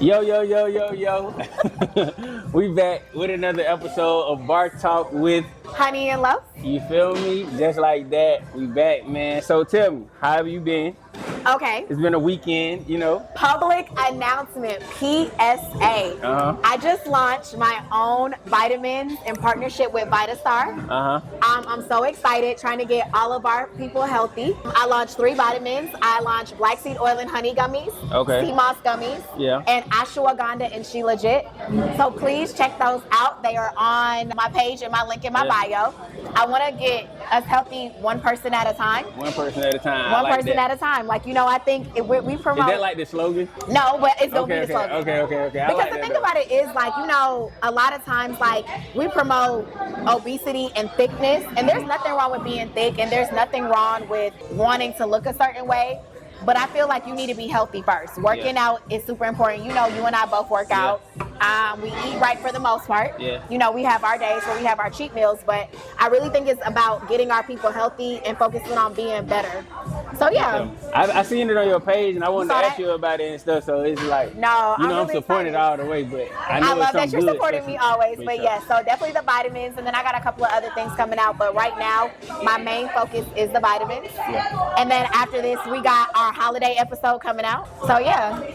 Yo, yo, yo, yo, yo. We back with another episode of Bar Talk with Honey and Love. You feel me? Just like that. We back, man. So tell me, how have you been? Okay. It's been a weekend, you know. Public announcement, PSA. I just launched my own vitamins in partnership with VitaStar. I'm so excited trying to get all of our people healthy. I launched 3 vitamins. I launched black seed oil and honey gummies, sea moss gummies, and ashwagandha and She Legit. So please check those out. They are on my page and my link in my bio. I want to get us healthy one person at a time. One person at a time. One person at a time. Like, you know, I think we promote. Is that like the slogan? No, but it's going to be the slogan. Okay. Because like the thing about it is, like, you know, a lot of times, like, we promote obesity and thickness, and there's nothing wrong with being thick, and there's nothing wrong with wanting to look a certain way. But I feel like you need to be healthy first. Working out is super important. You know, you and I both work out. We eat right for the most part. You know, we have our days where we have our cheat meals, but I really think it's about getting our people healthy and focusing on being better. So I seen it on your page, and I wanted to ask you about it and stuff. So it's like, no, you know, I'm supporting all the way, but I love that you're supporting me always. But so definitely the vitamins, and then I got a couple of other things coming out. But right now, my main focus is the vitamins. And then after this, we got our holiday episode coming out. So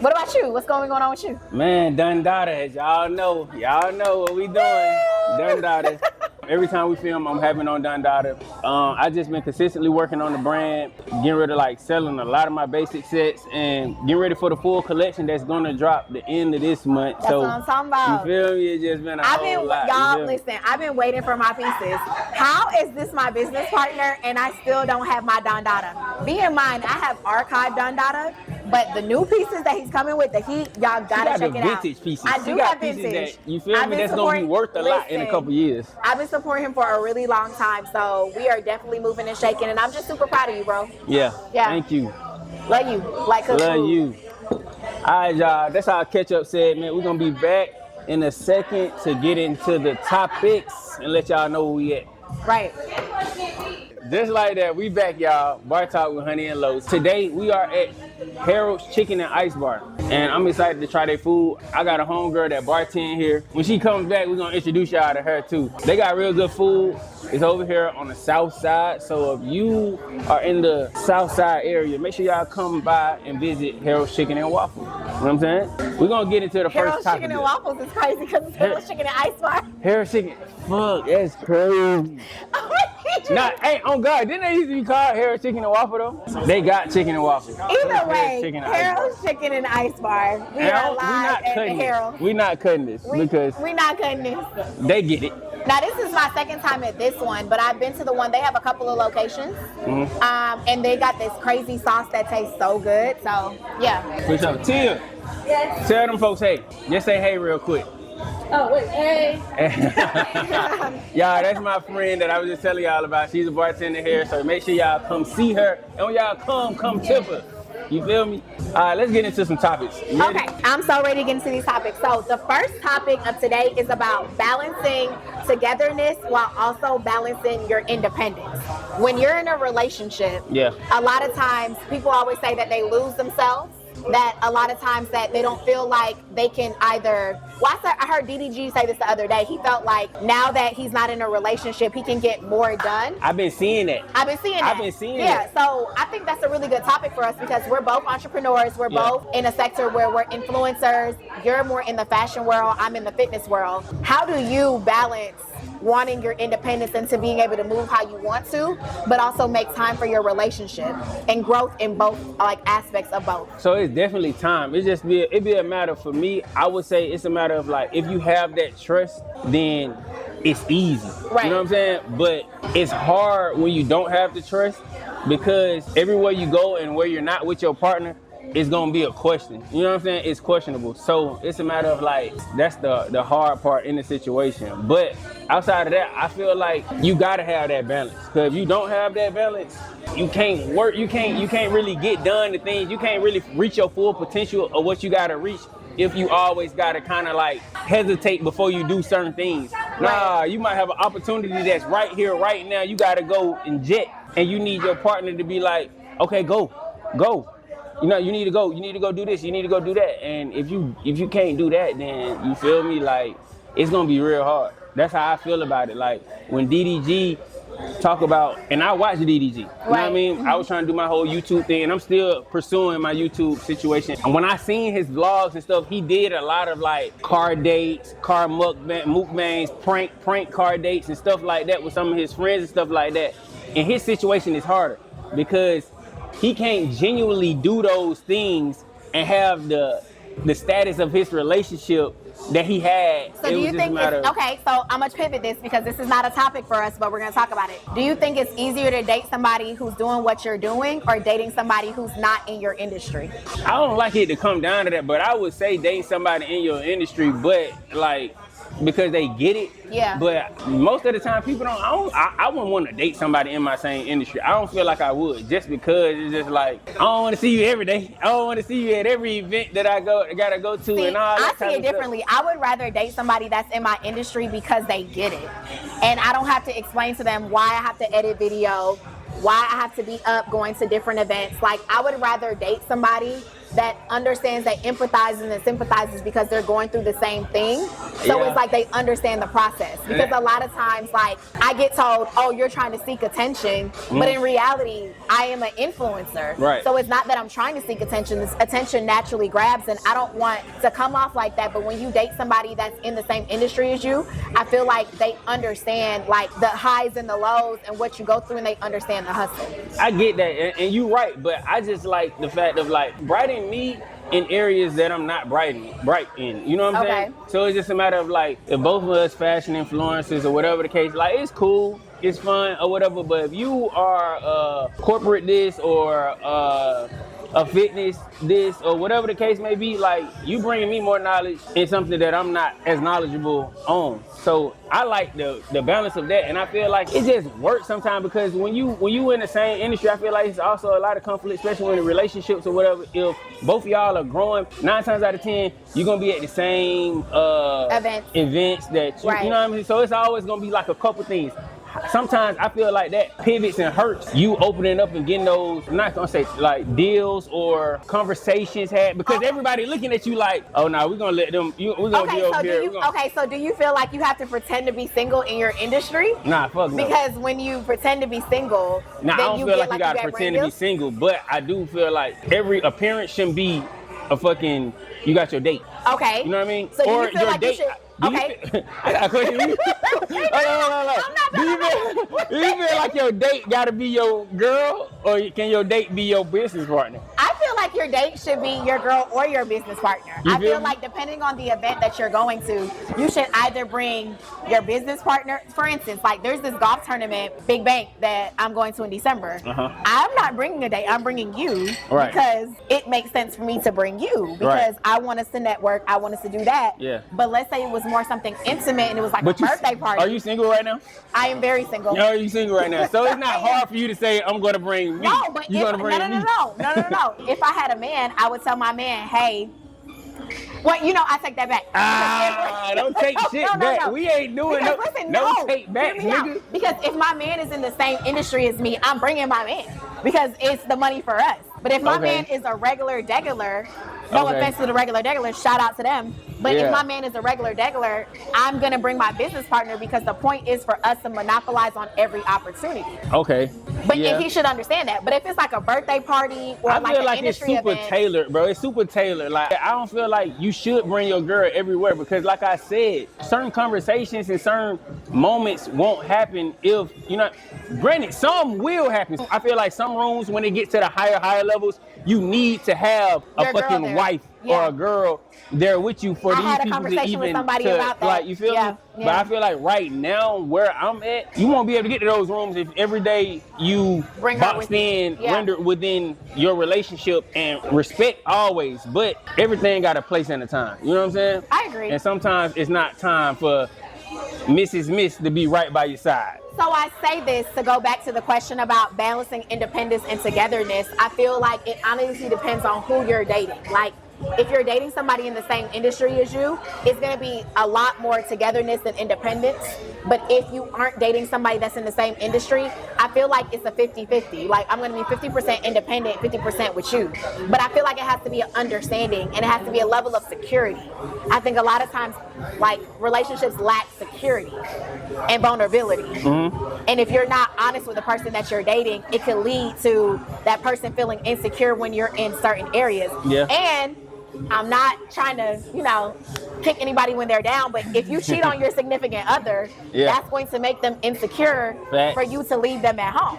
what about you? What's going on with you? Man, Dundada, as y'all know what we doing. Dundada. Every time we film, I'm having on Dundada. I just been consistently working on the brand, getting rid of like selling a lot of my basic sets and getting ready for the full collection that's gonna drop the end of this month. That's what I'm talking about. You feel me? It's just been a whole lot. Y'all listen, I've been waiting for my pieces. How is this my business partner and I still don't have my Dundada? Be in mind, I have archived Dundada, but the new pieces that he's coming with, y'all gotta check it out. Vintage pieces. I do have vintage. That, you feel me? That's gonna be worth a lot in a couple years. I've been supporting him for a really long time, so we are definitely moving and shaking, and I'm just super proud of you, bro. Yeah. Thank you. Love you. Like love you. All right, y'all. That's our catch-up segment. We're gonna be back in a second to get into the topics and let y'all know where we at. Right. Just like that, we back, y'all. Bar Talk with Honey and Lows. Today, we are at Harold's Chicken and Ice Bar, and I'm excited to try their food. I got a homegirl that bartend here. When she comes back, we're gonna introduce y'all to her too. They got real good food. It's over here on the south side, so if you are in the south side area, make sure y'all come by and visit Harold's Chicken and Waffles. You know what I'm saying? We're gonna get into the first topic. Harold's Chicken and Waffles is crazy because it's Harold's Chicken and Ice Bar. Harold's Chicken, fuck, that's crazy. Nah, hey, on God, didn't they used to be called Harold's Chicken and Waffle though? They got chicken and waffle. Either way, Harold's Chicken and Ice Bar. We are live at Harold. We're not cutting this because we're not cutting this. They get it. Now this is my second time at this one, but I've been to the one. They have a couple of locations, and they got this crazy sauce that tastes so good. So For sure. Tia, tell them folks, hey, just say hey real quick. Oh, wait, hey. Y'all, that's my friend that I was just telling y'all about. She's a bartender here, so make sure y'all come see her. And when y'all come tip her. You feel me? All right, let's get into some topics. Okay, I'm so ready to get into these topics. So the first topic of today is about balancing togetherness while also balancing your independence. When you're in a relationship, a lot of times people always say that they lose themselves. That a lot of times that they don't feel like they can either. Well, I heard DDG say this the other day. He felt like now that he's not in a relationship, he can get more done. I've been seeing that. Yeah, so I think that's a really good topic for us because we're both entrepreneurs. We're both in a sector where we're influencers. You're more in the fashion world. I'm in the fitness world. How do you balance wanting your independence and to being able to move how you want to, but also make time for your relationship and growth in both like aspects of both? So it's definitely time. It'd be a matter for me. I would say it's a matter of like if you have that trust, then it's easy. Right. You know what I'm saying? But it's hard when you don't have the trust because everywhere you go and where you're not with your partner, it's gonna be a question. You know what I'm saying? It's questionable. So it's a matter of like, that's the hard part in the situation. But outside of that, I feel like you gotta have that balance. Cause if you don't have that balance, you can't work, you can't really get done the things, you can't really reach your full potential of what you gotta reach if you always gotta kinda like hesitate before you do certain things. Nah, you might have an opportunity that's right here, right now, you gotta go and jet. And you need your partner to be like, okay, go. you need to go do this, you need to go do that. And if you can't do that, then you feel me, like it's gonna be real hard. That's how I feel about it. Like when DDG talk about, and I watch DDG, you know what I mean? I was trying to do my whole YouTube thing, and I'm still pursuing my YouTube situation. And when I seen his vlogs and stuff, he did a lot of like car dates, car mukbangs, prank car dates and stuff like that with some of his friends and stuff like that. And his situation is harder because he can't genuinely do those things and have the status of his relationship that he had. So do you think okay, so I'm gonna pivot this because this is not a topic for us, but we're gonna talk about it. Do you think it's easier to date somebody who's doing what you're doing or dating somebody who's not in your industry? I don't like it to come down to that, but I would say date somebody in your industry, but like because they get it. Yeah. But most of the time people I wouldn't want to date somebody in my same industry. I don't feel like I would, just because it's just like I don't want to see you every day. I don't want to see you at every event that I gotta go to. And all that. I see it differently. I would rather date somebody that's in my industry because they get it. And I don't have to explain to them why I have to edit video, why I have to be up going to different events. Like I would rather date somebody that understands, that empathizes and sympathizes because they're going through the same thing. So it's like they understand the process. Because a lot of times, like, I get told, oh, you're trying to seek attention. But in reality, I am an influencer. Right. So it's not that I'm trying to seek attention. This attention naturally grabs, and I don't want to come off like that. But when you date somebody that's in the same industry as you, I feel like they understand, like, the highs and the lows and what you go through, and they understand the hustle. I get that, and you're right, but I just like the fact of like brightening me in areas that I'm not bright in. You know what I'm saying? So it's just a matter of like, if both of us fashion influencers or whatever the case, like it's cool, it's fun or whatever, but if you are corporate this or a fitness this or whatever the case may be, like you bringing me more knowledge in something that I'm not as knowledgeable on. So I like the balance of that, and I feel like it just works sometimes because when you in the same industry, I feel like it's also a lot of conflict, especially when in relationships or whatever. If both of y'all are growing, 9 times out of 10, you're gonna be at the same events that you know what I mean. So it's always gonna be like a couple things. Sometimes I feel like that pivots and hurts you opening up and getting those, I'm not gonna say like deals or conversations had, because everybody looking at you like, oh no, we're gonna let them, we're gonna be over here. Okay, so do you feel like you have to pretend to be single in your industry? Nah, fuck no. Because when you pretend to be single, I don't feel like you gotta pretend to be single, but I do feel like every appearance shouldn't be a fucking, you got your date. Okay. You know what I mean? So do or you feel your like date. you should? Okay. I got a question. No. Do you feel like your date gotta be your girl, or can your date be your business partner? I feel like your date should be your girl or your business partner. I feel like depending on the event that you're going to, you should either bring your business partner. For instance, like there's this golf tournament, Big Bank, that I'm going to in December. I'm not bringing a date. I'm bringing you because it makes sense for me to bring you because I want us to network. I want us to do that. Yeah. But let's say it was more something intimate and it was like a birthday party. Are you single right now? I am very single. No, you single right now. So it's not hard for you to say, I'm going to bring me. No, but you're going to bring me. No. If I had a man, I would tell my man, hey, well, you know, I take that back. Don't take shit back. No. We ain't doing no take back, nigga. Because if my man is in the same industry as me, I'm bringing my man because it's the money for us. But if my man is a regular degular, no offense to the regular degular, shout out to them. But if my man is a regular degular, I'm going to bring my business partner because the point is for us to monopolize on every opportunity. Okay. But and he should understand that. But if it's like a birthday party or I like feel an like industry it's super event, tailored, bro. It's super tailored. Like I don't feel like you should bring your girl everywhere because, like I said, certain conversations and certain moments won't happen if you know. Granted, some will happen. I feel like some rooms, when it gets to the higher levels, you need to have a fucking wife or a girl there with you for these people to even with somebody about that. Like, you feel me? Yeah. But I feel like right now where I'm at, you won't be able to get to those rooms if every day you boxed in, rendered within your relationship, and respect always. But everything got a place and a time. You know what I'm saying? I agree. And sometimes it's not time for Mrs. Miss to be right by your side. So I say this to go back to the question about balancing independence and togetherness. I feel like it honestly depends on who you're dating. Like, if you're dating somebody in the same industry as you, it's going to be a lot more togetherness than independence. But if you aren't dating somebody that's in the same industry, I feel like it's a 50-50. Like, I'm going to be 50% independent, 50% with you. But I feel like it has to be an understanding, and it has to be a level of security. I think a lot of times, like, relationships lack security and vulnerability. And if you're not honest with the person that you're dating, it could lead to that person feeling insecure when you're in certain areas. And I'm not trying to, kick anybody when they're down, but if you cheat on your significant other, that's going to make them insecure for you to leave them at home.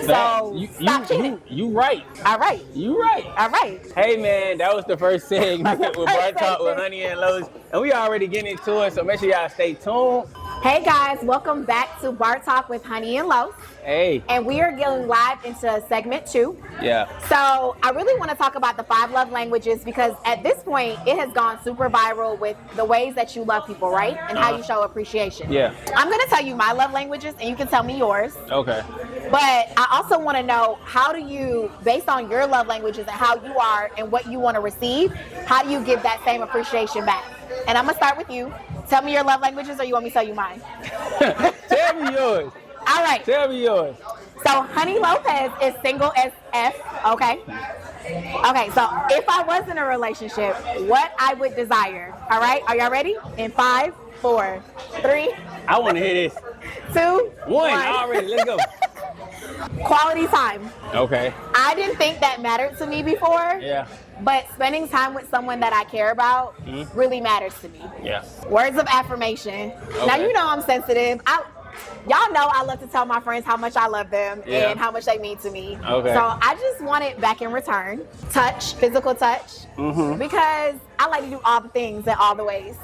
So stop cheating. You right. All right. You right. All right. Hey man, that was the first segment with Bar Talk with Honey and Lowe's, and we already getting into it, so make sure y'all stay tuned. Hey guys, welcome back to Bar Talk with Honey and Lowe's. Hey. And we are going live into segment 2. So I really want to talk about the 5 love languages, because at this point it has gone super viral with the ways that you love people, right? And how you show appreciation. I'm going to tell you my love languages and you can tell me yours. Okay. But I also want to know, how do you, based on your love languages and how you are and what you want to receive, how do you give that same appreciation back? And I'm going to start with you. Tell me your love languages, or you want me to tell you mine? Tell me yours. All right. Tell me yours. So Honey Lopez is single as F, okay? Okay, so if I was in a relationship, what I would desire, all right? Are y'all ready? In 5, 4, 3. I want to hear this. 2, 1. Already, let's go. Quality time. Okay. I didn't think that mattered to me before. But spending time with someone that I care about really matters to me. Words of affirmation. Now, you know I'm sensitive. Y'all know I love to tell my friends how much I love them and how much they mean to me. So I just want it back in return. Touch, physical touch, because I like to do all the things in all the ways.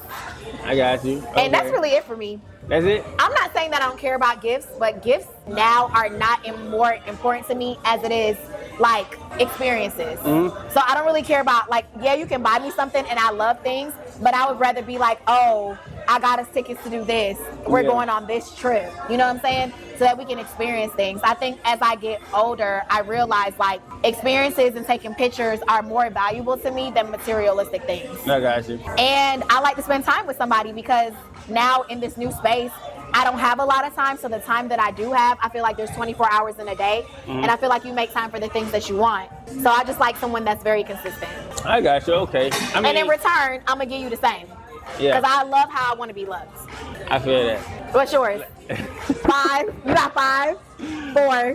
I got you. And that's really it for me. That's it? I'm not saying that I don't care about gifts, but gifts now are not more important to me as it is like experiences. So I don't really care about, like, you can buy me something and I love things, but I would rather be like, oh, I got us tickets to do this. We're going on this trip. You know what I'm saying? So that we can experience things. I think as I get older, I realize like experiences and taking pictures are more valuable to me than materialistic things. I got you. And I like to spend time with somebody, because now in this new space, I don't have a lot of time. So the time that I do have, I feel like there's 24 hours in a day. And I feel like you make time for the things that you want. So I just like someone that's very consistent. I got you. Okay. I mean, and in return, I'm going to give you the same. Because I love how I want to be loved. I feel that. What's yours? 5. You got 5, 4, 3,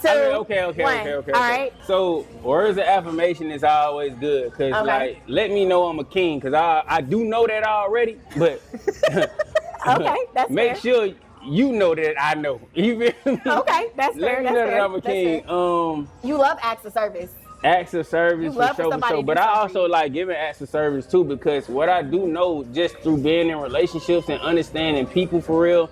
2, okay. 1. All right. So words of affirmation is always good, because like, let me know I'm a king, because I do know that already, but okay, that's make sure you know that I know. You feel me? Okay, that's fair. Let me know that I'm a king. You love acts of service. Acts of service, for sure. But I also like giving acts of service too, because what I do know just through being in relationships and understanding people for real,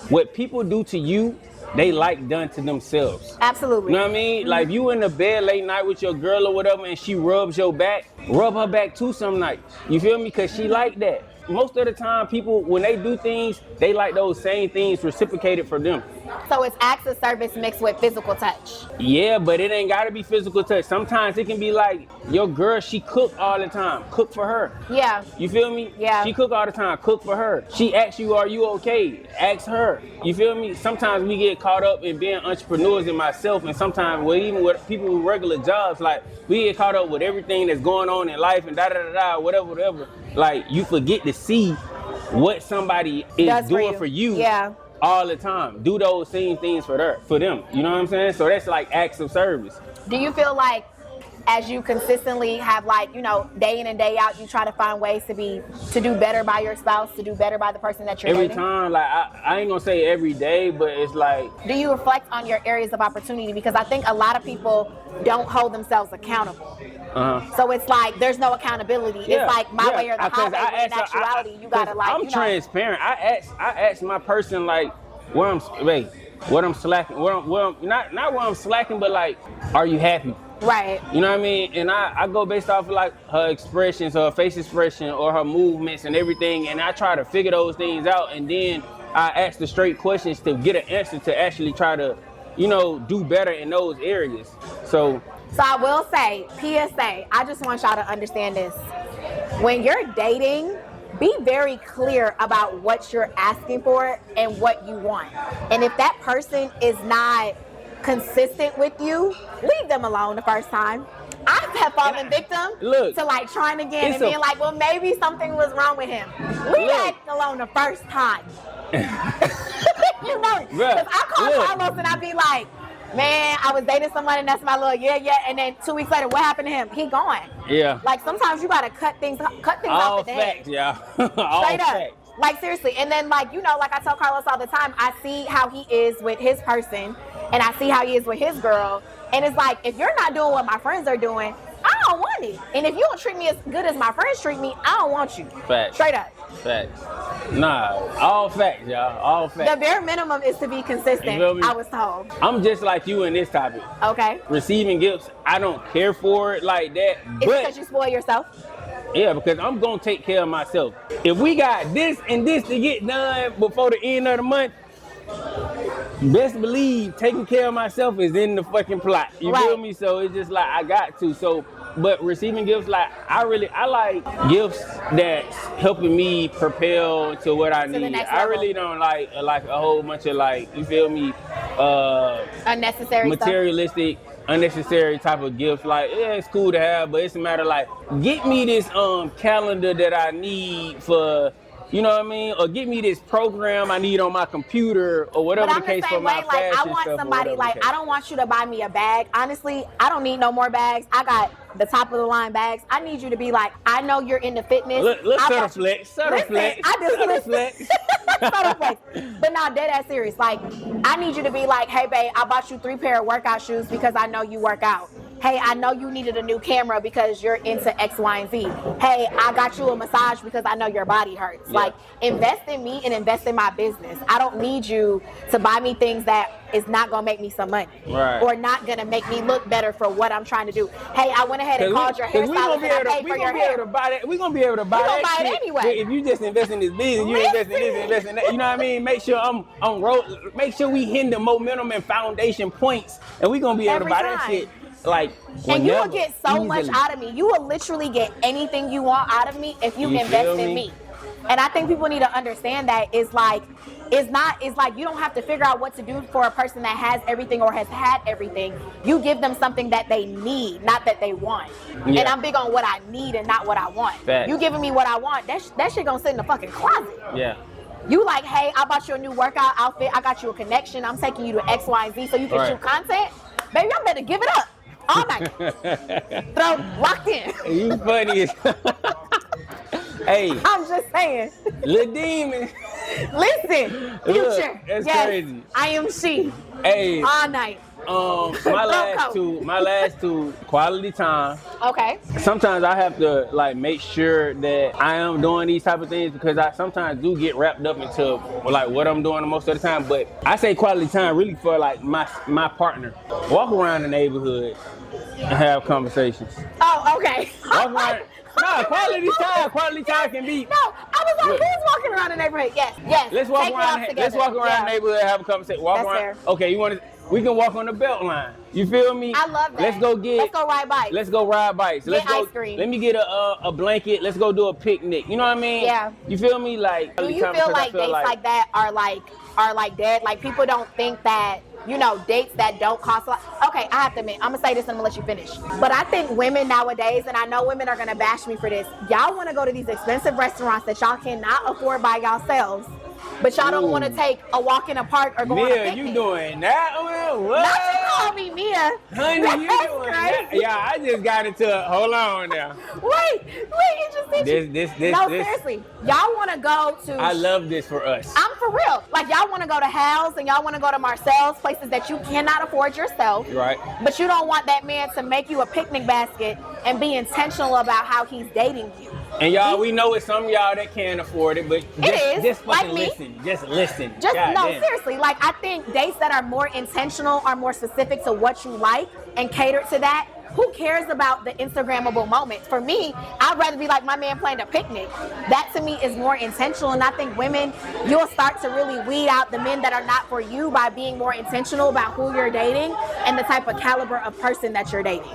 what people do to you, they like done to themselves. Absolutely. You know what I mean? Like, you in the bed late night with your girl or whatever, and she rubs your back, rub her back too some nights. You feel me? Because she like that. Most of the time, people, when they do things, they like those same things reciprocated for them. So it's acts of service mixed with physical touch. Yeah, but it ain't gotta be physical touch. Sometimes it can be like, your girl, she cook all the time. Cook for her. Yeah. You feel me? Yeah. She cook all the time. Cook for her. She asks you, are you okay? Ask her. You feel me? Sometimes we get caught up in being entrepreneurs and myself, and sometimes even with people with regular jobs, like, we get caught up with everything that's going on in life and whatever. Like, you forget to see what somebody is doing for you. All the time. Do those same things for them. You know what I'm saying? So that's like acts of service. Do you feel like, as you consistently have, like, day in and day out, you try to find ways to do better by your spouse, to do better by the person that you're dating? Every time, like, I ain't gonna say every day, but it's like. Do you reflect on your areas of opportunity? Because I think a lot of people don't hold themselves accountable. So it's like there's no accountability. It's like my way or the highway. When in actuality, you gotta like. I'm transparent. I ask my person, like, what I'm slacking. Not where I'm slacking, but like, are you happy? Right. You know what I mean? And I go based off of like her expressions, her face expression, or her movements and everything, and I try to figure those things out, and then I ask the straight questions to get an answer to actually try to, do better in those areas. So I will say, PSA, I just want y'all to understand this. When you're dating, be very clear about what you're asking for and what you want. And if that person is not consistent with you, leave them alone the first time. I have fallen victim to like trying again and being like, well, maybe something was wrong with him. Leave that alone the first time. You know, because I call Carlos and I be like, man, I was dating someone and that's my little yeah. And then 2 weeks later, what happened to him? He gone. Yeah. Like sometimes you gotta cut things off the head. Yeah. All Straight up. facts. Like seriously. And then like, you know, like I tell Carlos all the time, I see how he is with his person and I see how he is with his girl. And it's like, if you're not doing what my friends are doing, I don't want it. And if you don't treat me as good as my friends treat me, I don't want you. Facts. Straight up. Facts. Nah, all facts, y'all. All facts. The bare minimum is to be consistent, I was told. I'm just like you in this topic. Okay. Receiving gifts, I don't care for it like that. It's because you spoil yourself? Yeah, because I'm going to take care of myself. If we got this and this to get done before the end of the month, best believe taking care of myself is in the fucking plot. You feel me? So it's just like I got to. So, but receiving gifts, like I like gifts that's helping me propel to what I need. I really don't like a whole bunch of like, you feel me? Unnecessary materialistic stuff. Unnecessary type of gifts. Like, yeah, it's cool to have, but it's a matter of like, get me this calendar that I need for, you know what I mean? Or get me this program I need on my computer or whatever the case for my fashion stuff. I want somebody like, I don't want you to buy me a bag. Honestly, I don't need no more bags. I got the top of the line bags. I need you to be like, I know you're into fitness. Let's flex. I just flex. But not dead ass serious. Like, I need you to be like, hey babe, I bought you 3 pair of workout shoes because I know you work out. Hey, I know you needed a new camera because you're into X, Y, and Z. Hey, I got you a massage because I know your body hurts. Yeah. Like, invest in me and invest in my business. I don't need you to buy me things that is not going to make me some money. Right. Or not going to make me look better for what I'm trying to do. Hey, I went ahead and called your hairstylist and I paid for your hair. We're going to be able to buy that shit. Buy it anyway. If you just invest in this business, you invest in this, invest in that. You know what I mean? Make sure make sure we hit the momentum and foundation points, and we're going to be able to buy that shit. Like, and you will get so much out of me. You will literally get anything you want out of me if you invest in me. And I think people need to understand that it's like you don't have to figure out what to do for a person that has everything or has had everything. You give them something that they need, not that they want. Yeah. And I'm big on what I need and not what I want. Fact. You giving me what I want, that shit gonna sit in the fucking closet. Yeah. You like, hey, I bought you a new workout outfit. I got you a connection. I'm taking you to X, Y, and Z so you can shoot content. Baby, I better give it up. All night. Locked in. You funny as Hey. I'm just saying. Little demon. Listen, future. That's crazy. I am she. Hey. All night. My last two, quality time. Okay. Sometimes I have to like make sure that I am doing these type of things because I sometimes do get wrapped up into like what I'm doing most of the time. But I say quality time really for like my partner. Walk around the neighborhood and have conversations. Oh, okay. Walk around. No, quality time can be. No, I was like, who's walking around the neighborhood? Yes. Let's walk around the neighborhood and have a conversation. Walk around. Fair. Okay, we can walk on the belt line. You feel me? I love that. Let's go ride bikes. Let's go ride bikes. Get ice cream. Let me get a blanket. Let's go do a picnic. You know what I mean? Yeah. You feel me? Like, do you feel like dates like that are like dead? Like people don't think that, you know, dates that don't cost a lot. Okay, I have to admit, I'm gonna say this and I'm gonna let you finish. But I think women nowadays, and I know women are gonna bash me for this, y'all wanna go to these expensive restaurants that y'all cannot afford by yourselves, but y'all don't wanna take a walk in a park or go on a picnic. Mia, you doing that? What? Not you call me Mia. Honey, you doing that? Yeah, I just got into hold on now. Wait, this. No, seriously. Y'all wanna go to I love this for us. I'm for real. Like y'all wanna go to Hal's and y'all wanna go to Marcel's, places that you cannot afford yourself. Right. But you don't want that man to make you a picnic basket and be intentional about how he's dating you. And y'all, we know it's some of y'all that can't afford it, but just fucking listen. Just listen. Seriously. Like I think dates that are more intentional are more specific to what you like and cater to that. Who cares about the Instagrammable moments? For me, I'd rather be like my man playing a picnic. That to me is more intentional, and I think women, you'll start to really weed out the men that are not for you by being more intentional about who you're dating and the type of caliber of person that you're dating.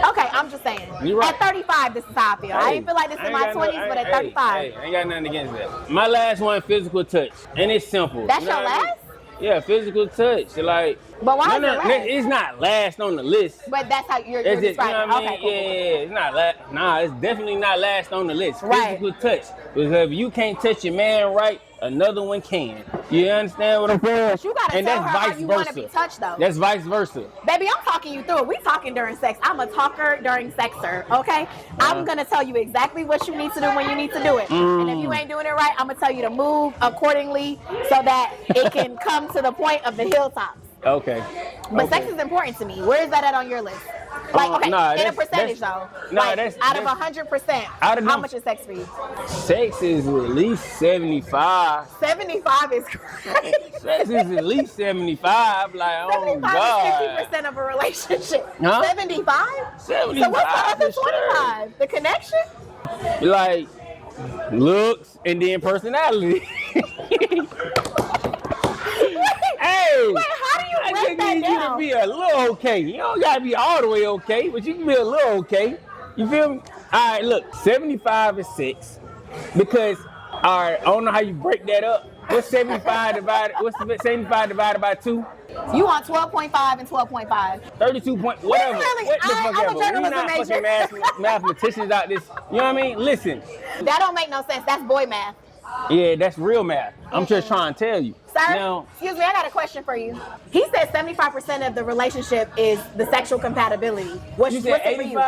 Okay, I'm just saying. You're right. At 35, this is how I feel. I ain't feel like this in my 20s, but at 35. Hey, I ain't got nothing against that. My last one, physical touch. And it's simple. That's your last? Yeah, physical touch. Like, but why is it last? It's not last on the list. But that's how you're describing. You know what I mean? Okay, cool. Yeah, it's not last. Nah, it's definitely not last on the list. Right. Physical touch. Because if you can't touch your man right, another one can. You understand what I'm saying? But you gotta tell her how you want to be touched, though. That's vice versa. Baby, I'm talking you through it. We talking during sex. I'm a talker during sexer, okay? I'm gonna tell you exactly what you need to do when you need to do it. And if you ain't doing it right, I'm gonna tell you to move accordingly so that it can come to the point of the hilltops. Okay. But sex is important to me. Where is that at on your list? Like, okay, in a percentage though. Like, out of 100%, how much is sex for you? Sex is at least 75. 75 is crazy. Sex is at least 75. Like, oh God. 75 is 50% of a relationship. Huh? 75? 75. So what's the other 25? The connection? Like, looks and then personality. Hey, wait, how do you break that down? I just need you to be a little okay. You don't gotta be all the way okay, but you can be a little okay. You feel me? All right, look, 75 is 6. Because, all right, I don't know how you break that up. What's 75 divided by 2? You want 12.5 and 12.5. 32 point, whatever. What the fuck ever. I'm a journalism major. Fucking mathematicians out this. You know what I mean? Listen. That don't make no sense. That's boy math. Yeah, that's real math. I'm just trying to tell you. Sir, now, excuse me, I got a question for you. He said 75% of the relationship is the sexual compatibility. What's it for you?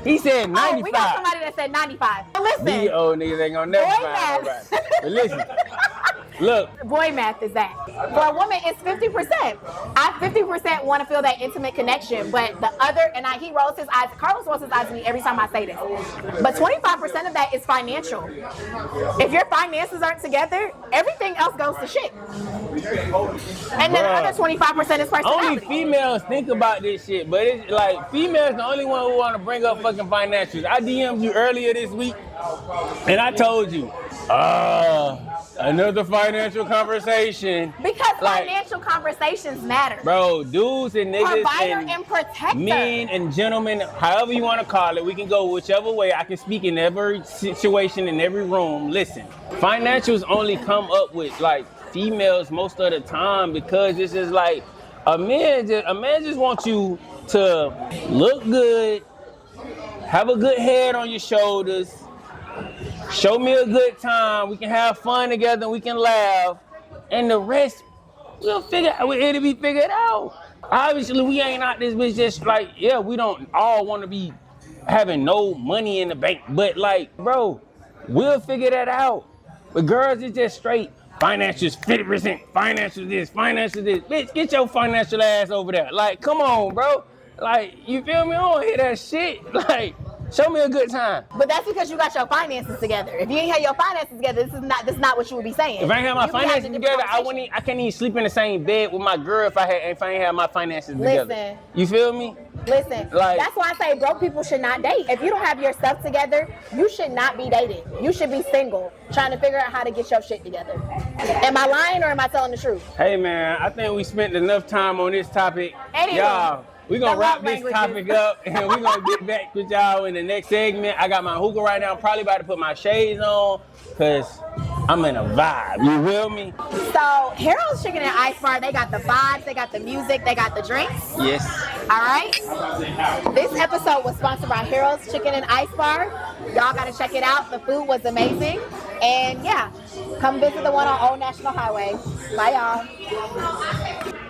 He said 95. Oh, we got somebody that said 95. But listen. These old niggas ain't gonna never find nobody. But listen. Look. Boy math is that. For a woman, it's 50%. I 50% want to feel that intimate connection, but the other, and he rolls his eyes, Carlos rolls his eyes at me every time I say this. But 25% of that is financial. If your finances aren't together, everything else goes to shit. And then the other 25% is personality. Only females think about this shit, but it's like, females the only one who want to bring up fucking financials. I DM'd you earlier this week, and I told you, another financial conversation. Because financial conversations matter. Bro, dudes and niggas provider and protector. Men and gentlemen, however you want to call it, we can go whichever way. I can speak in every situation, in every room. Listen, financials only come up with like females most of the time because it's just like a man just wants you to look good, have a good head on your shoulders, show me a good time, we can have fun together, we can laugh, and the rest it'll be figured out. Obviously, we ain't out this bitch just like, yeah, we don't all want to be having no money in the bank, but like, bro, we'll figure that out. But girls, it's just straight financials 50%, financial this, financial this. Bitch, get your financial ass over there. Like, come on, bro. Like, you feel me? I don't hear that shit. Like, show me a good time. But that's because you got your finances together. If you ain't have your finances together, this is not what you would be saying. If I ain't have my finances together, I can't even sleep in the same bed with my girl if I ain't have my finances together. Listen. You feel me? Listen, like, that's why I say broke people should not date. If you don't have your stuff together, you should not be dating. You should be single, trying to figure out how to get your shit together. Am I lying or am I telling the truth? Hey man, I think we spent enough time on this topic. Anyway, y'all, we're gonna wrap this topic up and we're gonna get back with y'all in the next segment. I got my hookah right now. I'm probably about to put my shades on because I'm in a vibe. You feel me? So Harold's Chicken and Ice Bar, they got the vibes, they got the music, they got the drinks. Yes. All right. This episode was sponsored by Harold's Chicken and Ice Bar. Y'all gotta check it out. The food was amazing. And yeah, come visit the one on Old National Highway. Bye y'all.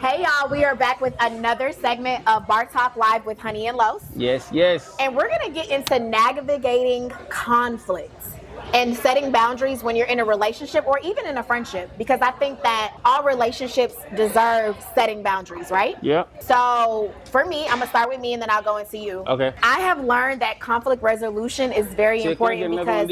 Hey y'all, we are back with another segment of Bar Talk Live with Honey and Los. Yes, yes. And we're gonna get into navigating conflict and setting boundaries when you're in a relationship or even in a friendship, because I think that all relationships deserve setting boundaries, right? Yeah. So for me, I'm gonna start with me and then I'll go into you. Okay. I have learned that conflict resolution is very important because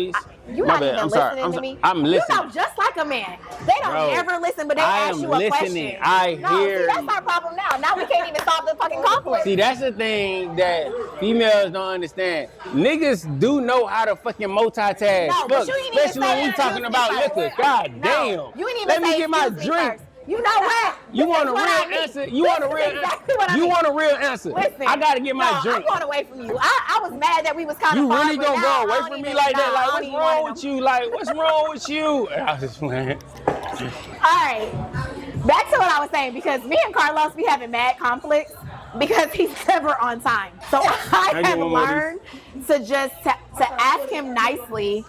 you're not even listening to me. I'm listening. You know, just like a man. They don't ever listen, but they ask you a question. See, that's our problem now. Now we can't even solve the fucking conflict. See, that's the thing that females don't understand. Niggas do know how to fucking multitask. No, but you ain't even especially when we talking about liquor. God damn. You ain't even Let me get my drink. You know what? You want a real answer? You want a real answer? You want a real answer? Listen, I gotta get my drink. I'm going away from you. I was mad that we was kind of. You really gonna go away from me like that? Like, what's wrong with you? Like, what's wrong with you? I was just playing. All right, back to what I was saying, because me and Carlos be having mad conflicts because he's never on time. So I have learned to just to ask him nicely.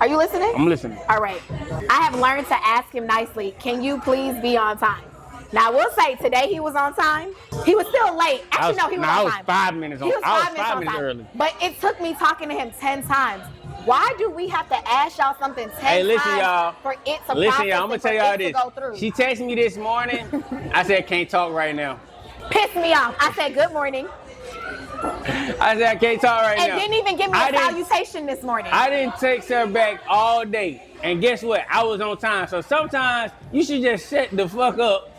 Are you listening? I'm listening. All right. I have learned to ask him nicely, can you please be on time? Now, I will say, today he was on time. He was still late. Actually, no, he was on time. I was 5 minutes on. I was 5 minutes early. But it took me talking to him 10 times. Why do we have to ask y'all something 10 times y'all. for it to Listen, y'all, I'm going to tell y'all this. Go through? She texted me this morning. I said, can't talk right now. Pissed me off. I said, good morning. I said, I can't talk right now. And didn't even give me a salutation this morning. I didn't text her back all day. And guess what? I was on time. So sometimes you should just shut the fuck up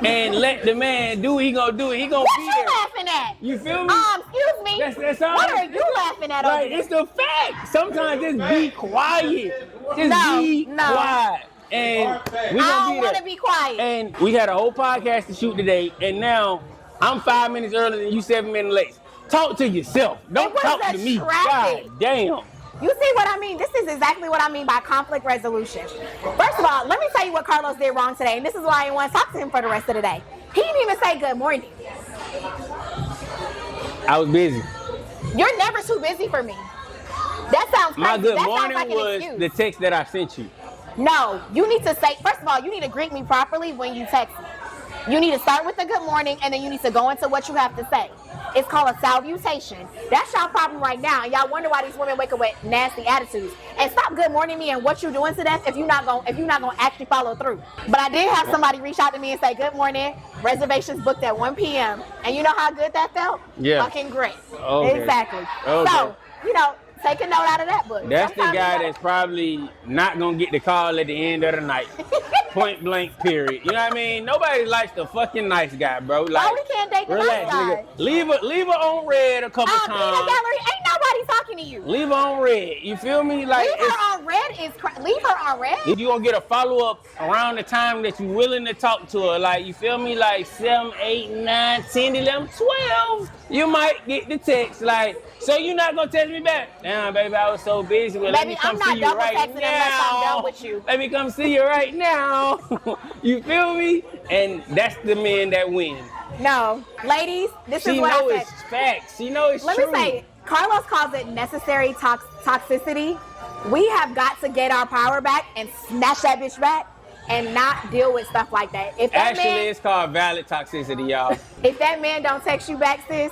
and let the man do what he gonna do. He gonna be there. What you laughing at? You feel me? Excuse me. That's all. What are you laughing at? Like, it's the fact. Sometimes just be quiet. Just be quiet. And we gonna be there. I don't want to be quiet. And we had a whole podcast to shoot today. And now I'm 5 minutes earlier than you, 7 minutes late. Talk to yourself. Don't talk to me. God damn. You see what I mean? This is exactly what I mean by conflict resolution. First of all, let me tell you what Carlos did wrong today, and this is why I didn't want to talk to him for the rest of the day. He didn't even say good morning. I was busy. You're never too busy for me. That sounds crazy. My good morning was the text that I sent you. No, you need to say, first of all, you need to greet me properly when you text me. You need to start with a good morning, and then you need to go into what you have to say. It's called a salutation. That's y'all problem right now. And y'all wonder why these women wake up with nasty attitudes. And stop good morning me and what you doing to that if you're not gonna actually follow through. But I did have somebody reach out to me and say, good morning, reservations booked at 1 p.m. And you know how good that felt? Yeah. Fucking great. Okay. Exactly. Okay. So, take a note out of that book. That's the guy that's probably not gonna get the call at the end of the night. Point blank, period. You know what I mean? Nobody likes the fucking nice guy, bro. Like, we can't date the relax, nice guy. Nigga. Leave her on red a couple times. Gallery, ain't nobody talking to you. Leave her on red. You feel me? Like, leave her on red. If you gonna get a follow up around the time that you willing to talk to her, like, you feel me? Like 7, 8, 9, 10, 11, 12, you might get the text like, so you not gonna text me back? Damn, baby, I was so busy. Well, let me come see you right now. Let me come see you right now. You feel me? And that's the men that win. No, ladies, this is what I said. She know it's facts. She know it's true. Let me say, Carlos calls it necessary toxicity. We have got to get our power back and snatch that bitch back and not deal with stuff like that. It's called valid toxicity, y'all. If that man don't text you back, sis,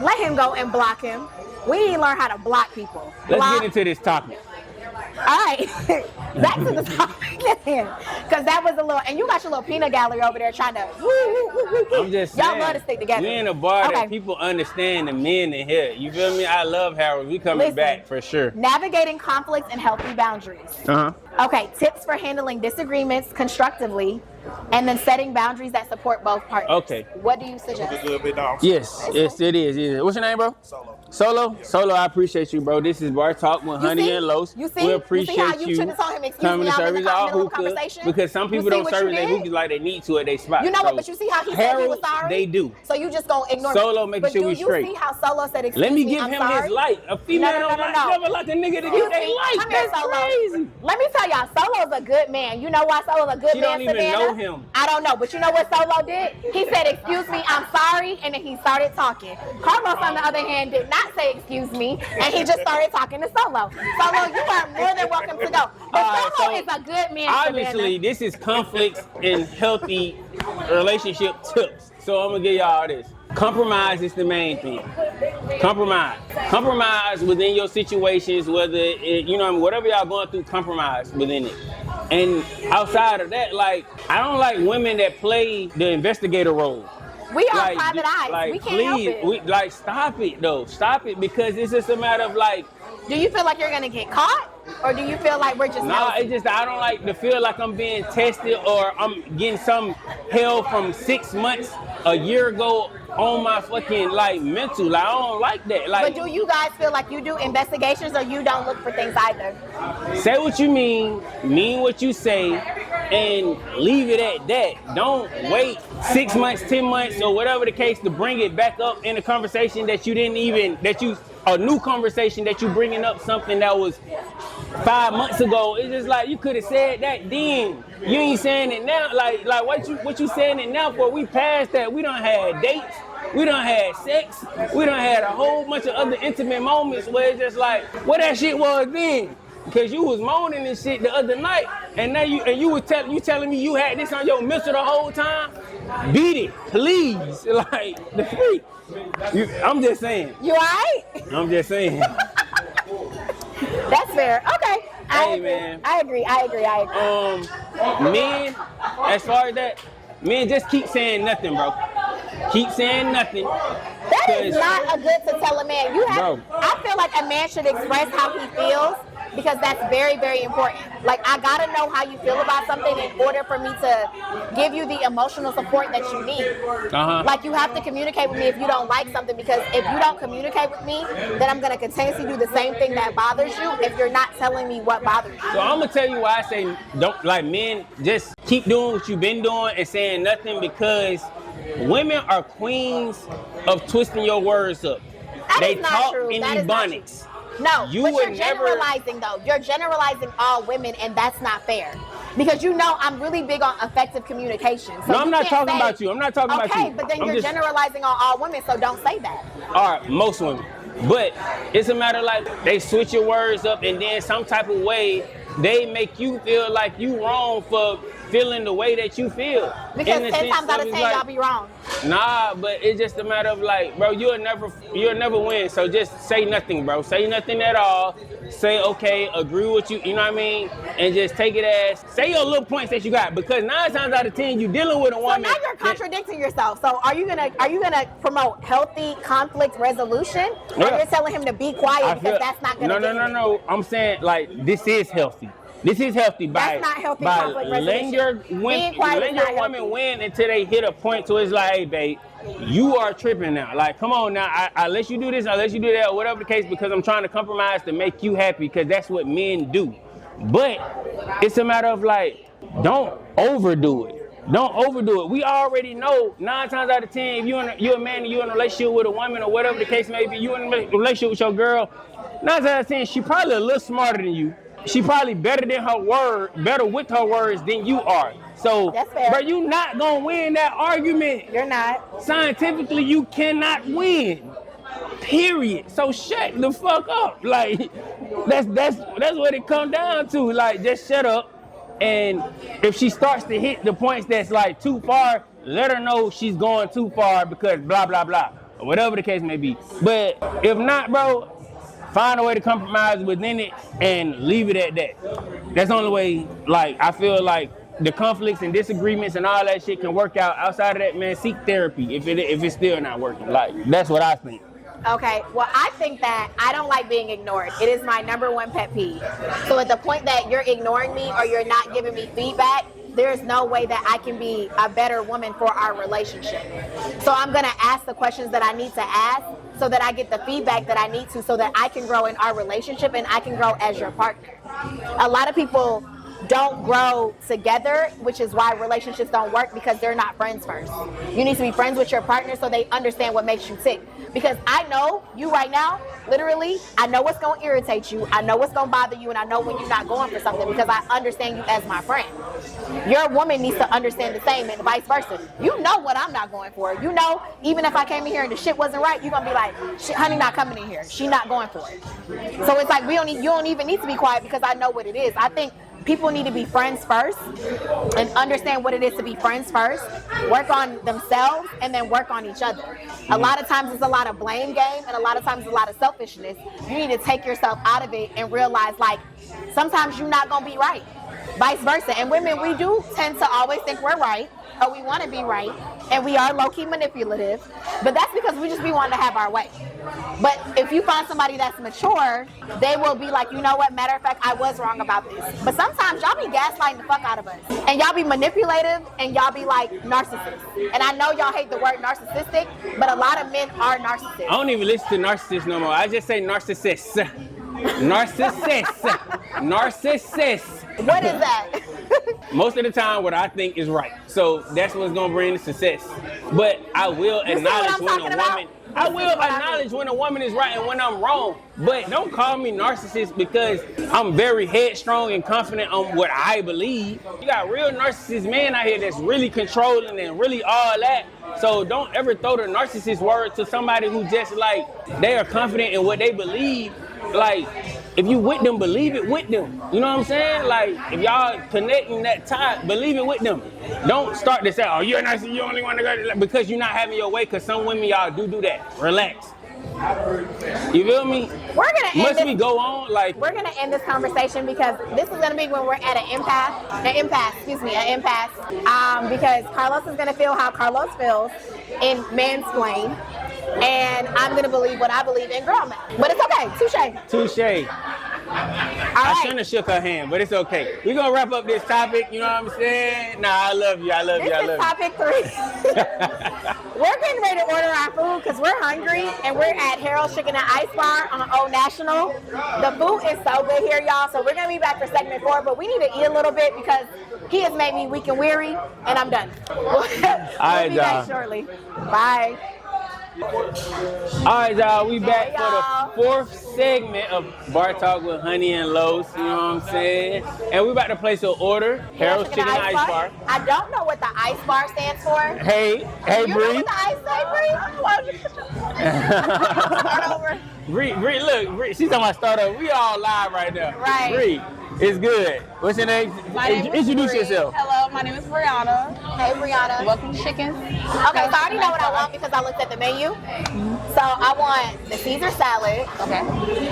let him go and block him. We need to learn how to block people. Let's get into this topic. All right, back to the topic then, because that was a little, and you got your little peanut gallery over there trying to. I'm just saying, y'all love to stick together. We in a bar that people understand the men in here. You feel me? I love Harold. We coming back for sure. Navigating conflicts and healthy boundaries. Okay, tips for handling disagreements constructively, and then setting boundaries that support both parties. Okay. What do you suggest? Yes, it is. What's your name, bro? Solo, I appreciate you, bro. This is Bar Talk with Honey and Los. We appreciate you coming to service our hookah, because some people don't service their hookahs like they need to at their spot. You know what? But you see how he said he was sorry? They do. So you just gonna ignore Solo making sure we straight. You see how Solo said, excuse me, let me give him his light. A female don't never like a nigga to get their light. That's crazy. Let me tell y'all, Solo's a good man. You know why Solo's a good man, She don't even know him. I don't know, but you know what Solo did? He said, excuse me, I'm sorry, and then he started talking. Carlos, on the other hand, did not say excuse me, and he just started talking to Solo. Solo, you are more than welcome to go. But Solo is a good man. Obviously, this is conflicts in healthy relationship tips. So I'm gonna give y'all this. Compromise is the main thing. Compromise within your situations, whether it, whatever y'all going through, compromise within it. And outside of that, like, I don't like women that play the investigator role. We are private eyes. We can't help it. Stop it though. Stop it, because it's just a matter of like. Do you feel like you're gonna get caught, or do you feel like we're just? No, it's just I don't like to feel like I'm being tested or I'm getting some hell from 6 months, a year ago on my fucking mental. I don't like that. But do you guys feel like you do investigations, or you don't look for things either? Say what you mean what you say, and leave it at that. Don't wait 6 months, 10 months, or whatever the case to bring it back up in a conversation that you didn't even, a new conversation that you bringing up something that was 5 months ago. It's just like you could have said that then. You ain't saying it now. Like what you saying it now for? We passed that. We done had dates. We done had sex. We done had a whole bunch of other intimate moments where it's just like, what that shit was then. Because you was moaning and shit the other night, and now you telling me you had this on your missile the whole time. Beat it, please. Like the freak. I'm just saying. You alright? I'm just saying. That's fair. Okay. Man. I agree. Men, as far as that, men just keep saying nothing, bro. Keep saying nothing. That is not a good to tell a man. I feel like a man should express how he feels, because that's very, very important. Like, I gotta know how you feel about something in order for me to give you the emotional support that you need. Like, you have to communicate with me if you don't like something, because if you don't communicate with me, then I'm gonna continuously do the same thing that bothers you if you're not telling me what bothers you. So I'm gonna tell you why I say don't, like, men just keep doing what you've been doing and saying nothing, because women are queens of twisting your words up. They talk in ebonics. No, but you're generalizing though. You're generalizing all women, and that's not fair. Because I'm really big on effective communication. So no, I'm not talking about you. I'm not talking about you. Okay, but then you're generalizing on all women, so don't say that. All right, most women. But it's a matter of like they switch your words up, and then some type of way they make you feel like you wrong for feeling the way that you feel. Because 10 times out of 10, y'all be wrong. Nah, but it's just a matter of like, bro, you'll never win. So just say nothing, bro. Say nothing at all. Say, okay, agree with you, you know what I mean? And just take it as, say your little points that you got. Because 9 times out of 10, you're dealing with a woman. So now you're contradicting yourself. So are you gonna promote healthy conflict resolution? Or you're telling him to be quiet because that's not gonna No. I'm saying like this is healthy. This is healthy by letting your woman win until they hit a point to it's like, hey, babe, you are tripping now. Like, come on now. I let you do this, I let you do that, or whatever the case, because I'm trying to compromise to make you happy, because that's what men do. But it's a matter of like, don't overdo it. Don't overdo it. We already know 9 times out of 10, if you're a man and you're in a relationship with a woman or whatever the case may be, you're in a relationship with your girl, 9 times out of 10, she probably a little smarter than you. She probably better with her words than you are. So, but you not gonna win that argument. You're not. Scientifically, you cannot win. Period. So shut the fuck up. Like that's what it comes down to. Like, just shut up. And if she starts to hit the points that's like too far, let her know she's going too far because blah blah blah, or whatever the case may be. But if not, bro, find a way to compromise within it and leave it at that. That's the only way, like, I feel like the conflicts and disagreements and all that shit can work out. Outside of that, man, seek therapy if it's still not working. Like, that's what I think. Okay, well, I think that I don't like being ignored. It is my #1 pet peeve. So at the point that you're ignoring me or you're not giving me feedback, there's no way that I can be a better woman for our relationship. So I'm gonna ask the questions that I need to ask so that I get the feedback that I need to, so that I can grow in our relationship and I can grow as your partner. A lot of people don't grow together, which is why relationships don't work, because they're not friends first. You need to be friends with your partner so they understand what makes you tick. Because I know you right now, literally, I know what's going to irritate you, I know what's going to bother you, and I know when you're not going for something, because I understand you as my friend. Your woman needs to understand the same, and vice versa. You know what I'm not going for. You know, even if I came in here and the shit wasn't right, you're going to be like, honey not coming in here. She not going for it. So it's like, you don't even need to be quiet, because I know what it is. I think people need to be friends first and understand what it is to be friends first, work on themselves, and then work on each other. A lot of times it's a lot of blame game, and a lot of times it's a lot of selfishness. You need to take yourself out of it and realize, like, sometimes you're not going to be right. Vice versa. And women, we do tend to always think we're right, or we want to be right, and we are low-key manipulative, but that's because we just be wanting to have our way. But if you find somebody that's mature, they will be like, you know what, matter of fact, I was wrong about this. But sometimes y'all be gaslighting the fuck out of us, and y'all be manipulative, and y'all be like narcissists. And I know y'all hate the word narcissistic, but a lot of men are narcissists. I don't even listen to narcissists no more. I just say narcissists. Narcissist. What is that? Most of the time, what I think is right. So that's what's gonna bring the success. But I will acknowledge when a woman. I will acknowledge when a woman is right and when I'm wrong. But don't call me narcissist because I'm very headstrong and confident on what I believe. You got real narcissist men out here that's really controlling and really all that. So don't ever throw the narcissist word to somebody who just like, they are confident in what they believe. Like, if you with them, believe it with them. You know what I'm saying? Like, if y'all connecting that tie, believe it with them. Don't start to say, oh, you're nice and you only want to go, because you're not having your way, because some women, y'all do that. Relax. You feel me? We're gonna end Must we go on? Like, we're gonna end this conversation because this is gonna be when we're at an impasse. Because Carlos is gonna feel how Carlos feels in mansplain, and I'm gonna believe what I believe in girl math. But it's okay. touche. I shouldn't have shook her hand, but it's okay. We're gonna wrap up this topic, you know what I'm saying? Nah, I love you. This is topic 3. We're getting ready to order our food because we're hungry, and we're at Harold's Chicken and Ice Bar on Old National. The food is so good here, y'all, so we're gonna be back for segment 4, but we need to eat a little bit because he has made me weak and weary, and I'm done. We'll be back shortly. Bye. Alright, y'all, we back for the 4th segment of Bar Talk with Honey and Los, you know what I'm saying? And we about to place an order, Harold's Chicken and Ice Bar. I don't know what the Ice Bar stands for. Hey, you Bree. know what the Ice say, Bree? Start over. Bree, look, Bree, she's talking about start over. We all live right now. Right. Bree, it's good. What's your name? Introduce yourself. Hello, my name is Brianna. Hey, Brianna. Welcome to Chickens. Okay, so I already know what I want because I looked at the menu. So I want the Caesar salad. Okay.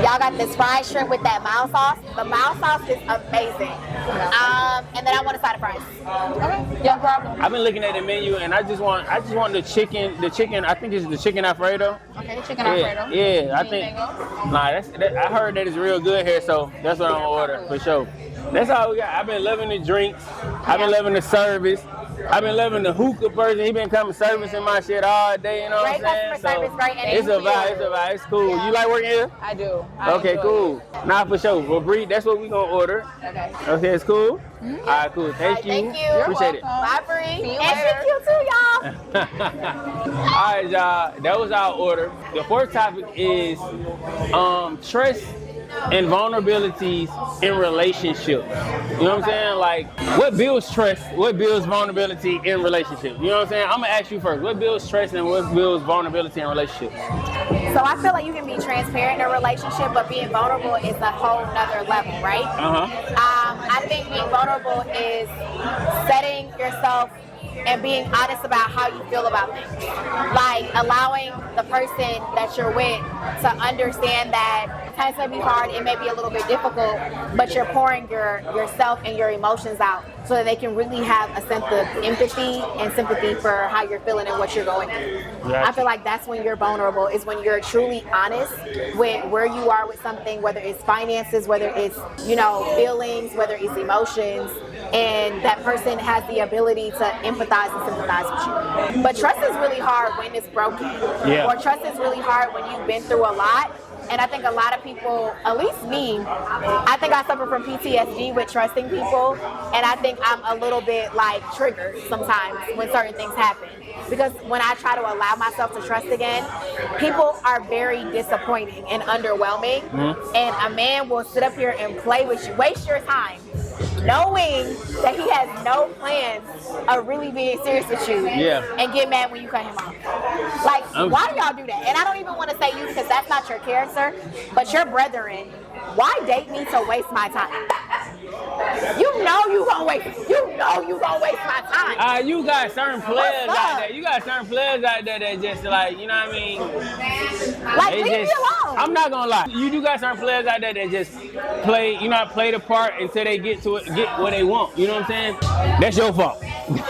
Y'all got this fried shrimp with that mild sauce. The mild sauce is amazing. And then I want a side of fries. Okay. No problem. I've been looking at the menu and I just want the chicken, I think it's the chicken Alfredo. Okay, chicken Alfredo. Yeah, I think. I heard that it's real good here, so that's what I'm gonna order for sure. That's all we got. I've been loving the drinks. I've been loving the service. I've been loving the hookah person. He been coming servicing my shit all day, you know what I'm saying? Great customer service, great energy. It's a vibe, it's cool. Yeah. You like working here? I do. Okay, cool. Nah, for sure. Well, Bree, that's what we gonna order. Okay, it's cool? Mm-hmm. All right, cool. Thank you. Thank you. Appreciate it. Bye, Bree. See you and later. thank you too, y'all. All right, y'all. That was our order. The 4th topic is trust and vulnerabilities in relationships. You know what I'm saying? Like, what builds trust? What builds vulnerability in relationships? You know what I'm saying? I'm gonna ask you first. What builds trust and what builds vulnerability in relationships? So I feel like you can be transparent in a relationship, but being vulnerable is a whole nother level, right? I think being vulnerable is setting yourself and being honest about how you feel about things. Like allowing the person that you're with to understand that times may be hard, it may be a little bit difficult, but you're pouring yourself and your emotions out so that they can really have a sense of empathy and sympathy for how you're feeling and what you're going through. Gotcha. I feel like that's when you're vulnerable, is when you're truly honest with where you are with something, whether it's finances, whether it's, feelings, whether it's emotions, and that person has the ability to empathize and sympathize with you. But trust is really hard when it's broken. Yeah. Or trust is really hard when you've been through a lot. And I think a lot of people, at least me, I think I suffer from PTSD with trusting people. And I think I'm a little bit triggered sometimes when certain things happen. Because when I try to allow myself to trust again, people are very disappointing and underwhelming. Mm-hmm. And a man will sit up here and play with you, waste your time, knowing that he has no plans of really being serious with you, and get mad when you cut him off. Why do y'all do that? And I don't even want to say you because that's not your character, but your brethren. Why date me to waste my time? You know you gonna waste my time. You got certain players out there. You got certain players out there that just you know what I mean? Leave me alone. I'm not gonna lie. You do got certain players out there that just play the part until they get what they want. You know what I'm saying? That's your fault.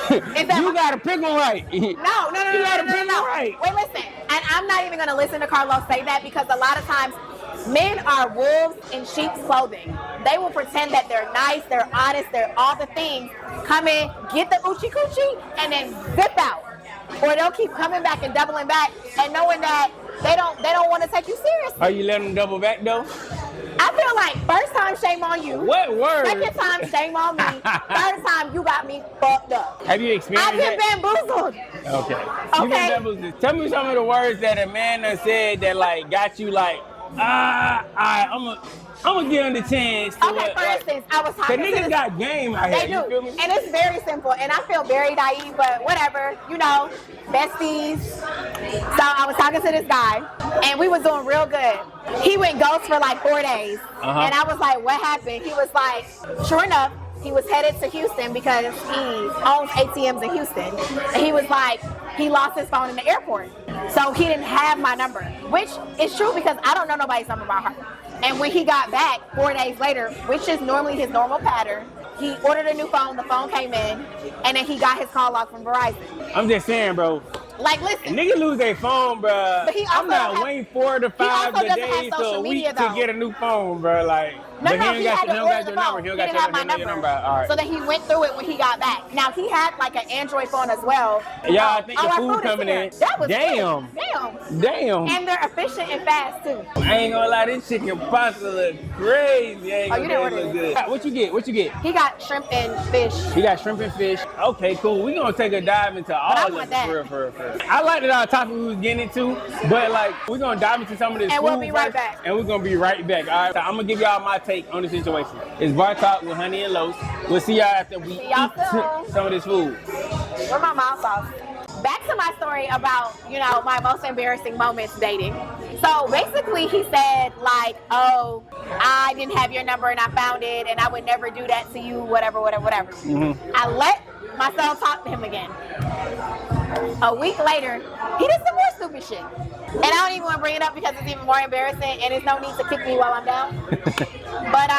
You gotta pick them right. No. You gotta pick them right. Wait, listen. And I'm not even gonna listen to Carlos say that because a lot of times men are wolves in sheep's clothing. They will pretend that they're nice, they're honest, they're all the things. Come in, get the oochie coochie, and then zip out. Or they'll keep coming back and doubling back and knowing that they don't want to take you seriously. Are you letting them double back though? I feel like first time, shame on you. What word? Second time, shame on me. Third time, you got me fucked up. Have you experienced I've been that? bamboozled. Okay. Okay. You been bamboozled. Tell me some of the words that a man done said that like got you like, I'm gonna give him the chance to Okay, for instance, I was talking the to niggas this. got game out They here, do, you feel me? and it's very simple. And I feel very naive, but whatever, you know, besties. So I was talking to this guy, and we was doing real good. He went ghost for like 4 days, and I was like, "What happened?" He was like, "Sure enough, he was headed to Houston because he owns ATMs in Houston, and he was like, he lost his phone in the airport, so he didn't have my number, which is true because I don't know nobody's number by heart." And when he got back 4 days later, which is normally his normal pattern, he ordered a new phone, the phone came in, and then he got his call log from Verizon. I'm just saying, bro. Like, listen. Nigga lose their phone, bro. But he also I'm not don't waiting 4 to 5 also doesn't days have to social a week media, to though. get a new phone, bro. Like, No, but he had to order the your phone. number. He He don't didn't have my got your number. All right. So then he went through it when he got back. Now, he had like an Android phone as well. Yeah, I think the our food is coming here. in. That was Damn. good. Damn. Damn. And they're efficient and fast, too. I ain't gonna lie, this chicken pasta look crazy. I ain't Oh, gonna you didn't say it order look it. good. What you get? What you get? He got shrimp and fish. He got shrimp and fish. Okay, cool. We gonna take a dive into all I of want it that. for real. I like that our topic we was getting into, but like we're gonna dive into some of this And food we'll be right first, back. And we're gonna be right back. All right. So I'm gonna give y'all my take on the situation. It's Bar Talk with Honey and Los. We'll see y'all after we See y'all eat soon. some of this food. Where my mouth sauce? Back to my story about, you know, my most embarrassing moments dating. So basically he said like, oh, I didn't have your number and I found it and I would never do that to you, whatever. I let myself talk to him again. A week later, he did some more stupid shit. And I don't even want to bring it up because it's even more embarrassing and there's no need to kick me while I'm down. But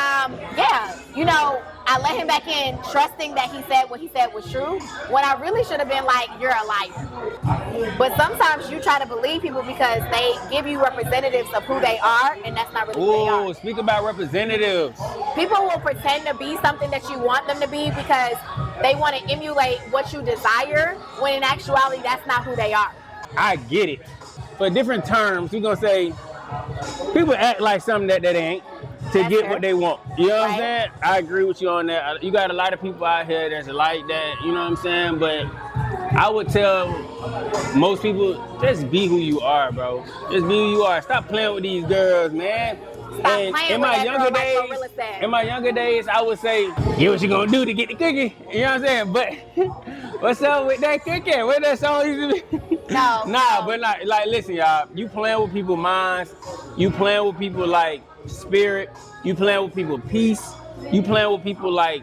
yeah, you know, I let him back in trusting that he said what he said was true when I really should have been like, you're a liar. But sometimes you try to believe people because they give you representatives of who they are and that's not really who they are. Ooh, speak about representatives. People will pretend to be something that you want them to be because they want to emulate what you desire when in actuality that's not who they are. I get it. For different terms, we're gonna say people act like something that they ain't to That's get fair. what they want. You know what I'm Right. saying? I agree with you on that. You got a lot of people out here that's like that, you know what I'm saying? But I would tell most people, just be who you are, bro. Just be who you are. Stop playing with these girls, man. Stop playing with that girl like Gorilla said. In my younger days, I would say, get what you gonna do to get the cookie. You know what I'm saying? But what's up with that cookie? What that song used to be? No. But like, listen, y'all. You playing with people's minds. You playing with people like spirit. You playing with people peace. You playing with people like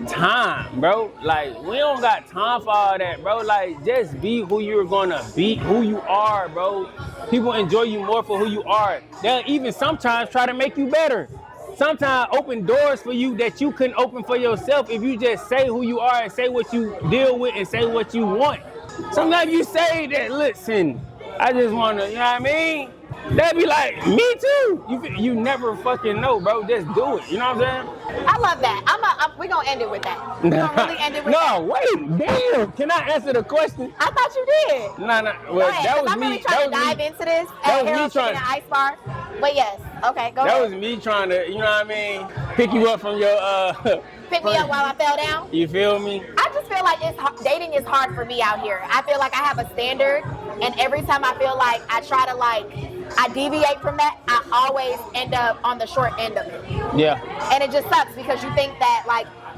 time, bro. Like, we don't got time for all that, bro. Like, just be who you're gonna be, who you are, bro. People enjoy you more for who you are. They'll even sometimes try to make you better. Sometimes open doors for you that you couldn't open for yourself if you just say who you are and say what you deal with and say what you want. Sometimes you say that, listen, I just wanna, you know what I mean? They'd be like, me too. You never fucking know, bro. Just do it. You know what I'm saying? I love that. We're going to end it with that. We're going to really end it with that. No, wait, damn. Can I answer the question? I thought you did. Nah. Go Well, ahead, that 'cause was I'm me. really trying to dive into this That at was me Harold Chicken trying- and Ice Bar. But yes, okay, go That ahead. was me trying to, you know what I mean? Pick you up from your, Pick me up while I fell down. You feel me? I just feel like dating is hard for me out here. I feel like I have a standard, and every time I feel like I try to I deviate from that, I always end up on the short end of it. Yeah. And it just sucks because you think that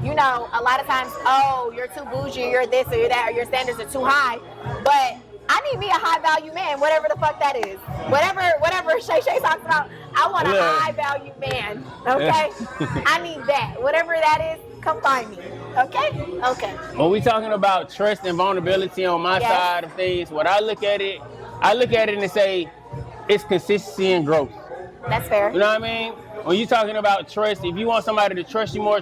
you know, a lot of times, oh, you're too bougie, you're this or you're that, or your standards are too high. But I need me a high value man, whatever the fuck that is. Whatever Shay Shay talks about, I want a Look. high value man, okay? I need that. Whatever that is, come find me, okay? Okay. When we talking about trust and vulnerability on my Yes. side of things, what I look at it and say, it's consistency and growth. That's fair. You know what I mean? When you're talking about trust, if you want somebody to trust you more,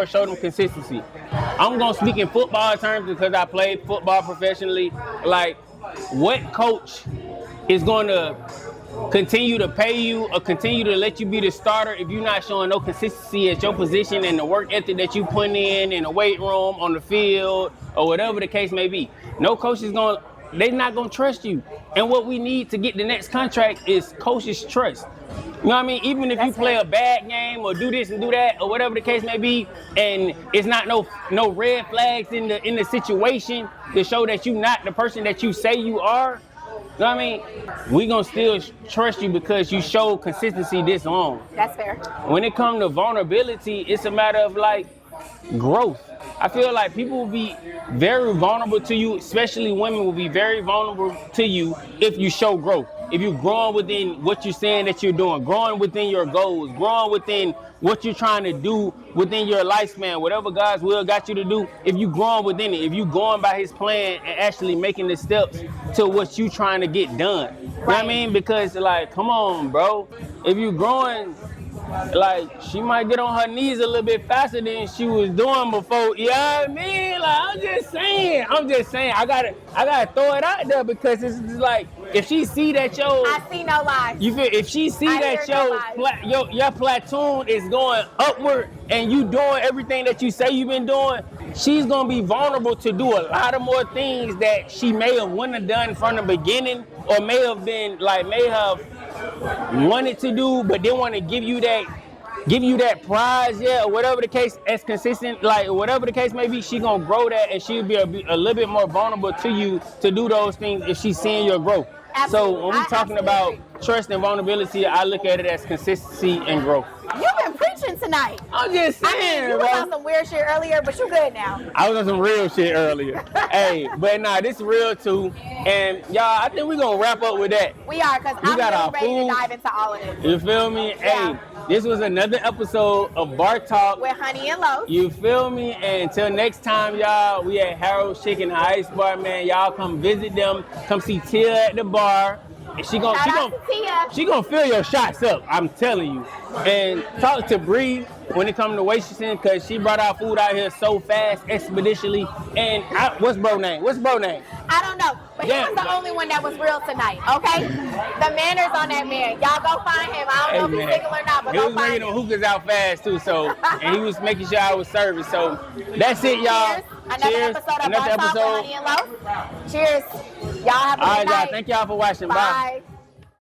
show them consistency. I'm going to speak in football terms because I played football professionally. Like, what coach is going to continue to pay you or continue to let you be the starter if you're not showing no consistency at your position and the work ethic that you put in the weight room, on the field, or whatever the case may be? No coach is they're not going to trust you. And what we need to get the next contract is coaches' trust. You know what I mean? Even if you play a bad game or do this and do that or whatever the case may be, and it's not no red flags in the situation to show that you not the person that you say you are. You know what I mean? We gonna still trust you because you show consistency this long. That's fair. When it comes to vulnerability, it's a matter of like growth. I feel like people will be very vulnerable to you, especially women will be very vulnerable to you if you show growth. If you're growing within what you're saying that you're doing, growing within your goals, growing within what you're trying to do within your lifespan, whatever God's will got you to do, if you growing within it, if you going by his plan and actually making the steps to what you trying to get done. You know what I mean? Because like, come on, bro. If you growing, like, she might get on her knees a little bit faster than she was doing before. You know what I mean? Like, I'm just saying. I gotta throw it out there because it's just like, if she see that I see no lies. you feel, if she see that your platoon is going upward and you doing everything that you say you've been doing, she's gonna be vulnerable to do a lot of more things that she may have wouldn't have done from the beginning, or may have wanted to do, but didn't want to give you that prize, or whatever the case, as consistent, like whatever the case may be, she gonna grow that, and she'll be a little bit more vulnerable to you to do those things if she's seeing your growth. Absolutely. So when we're talking about trust and vulnerability, I look at it as consistency and growth. You've been preaching tonight. I'm just saying, I mean, you was on some weird shit earlier, but you good now. I was on some real shit earlier. Hey, but nah, this is real too. And y'all, I think we're gonna wrap up with that. We are, because I'm really ready to dive into all of it. You feel me? Yeah. Hey, this was another episode of Bar Talk With Honey and Loaf. You feel me? And until next time, y'all, we at Harold's Chicken Ice Bar, man. Y'all come visit them. Come see Tia at the bar. And she gonna fill your shots up, I'm telling you. And talk to Bree when it comes to waitressing, because she brought our food out here so fast, expeditiously. And what's bro name? I don't know, but he was the only one that was real tonight, okay? The manners on that man. Y'all go find him. I don't know if he's single or not, but go find him. He was making them hookahs out fast, too, so, and he was making sure I was serving, so that's it, y'all. Cheers. Another episode of Bar Talk with Honey and Loaf. Cheers. Y'all have a good night. All right, y'all. Thank y'all for watching. Bye.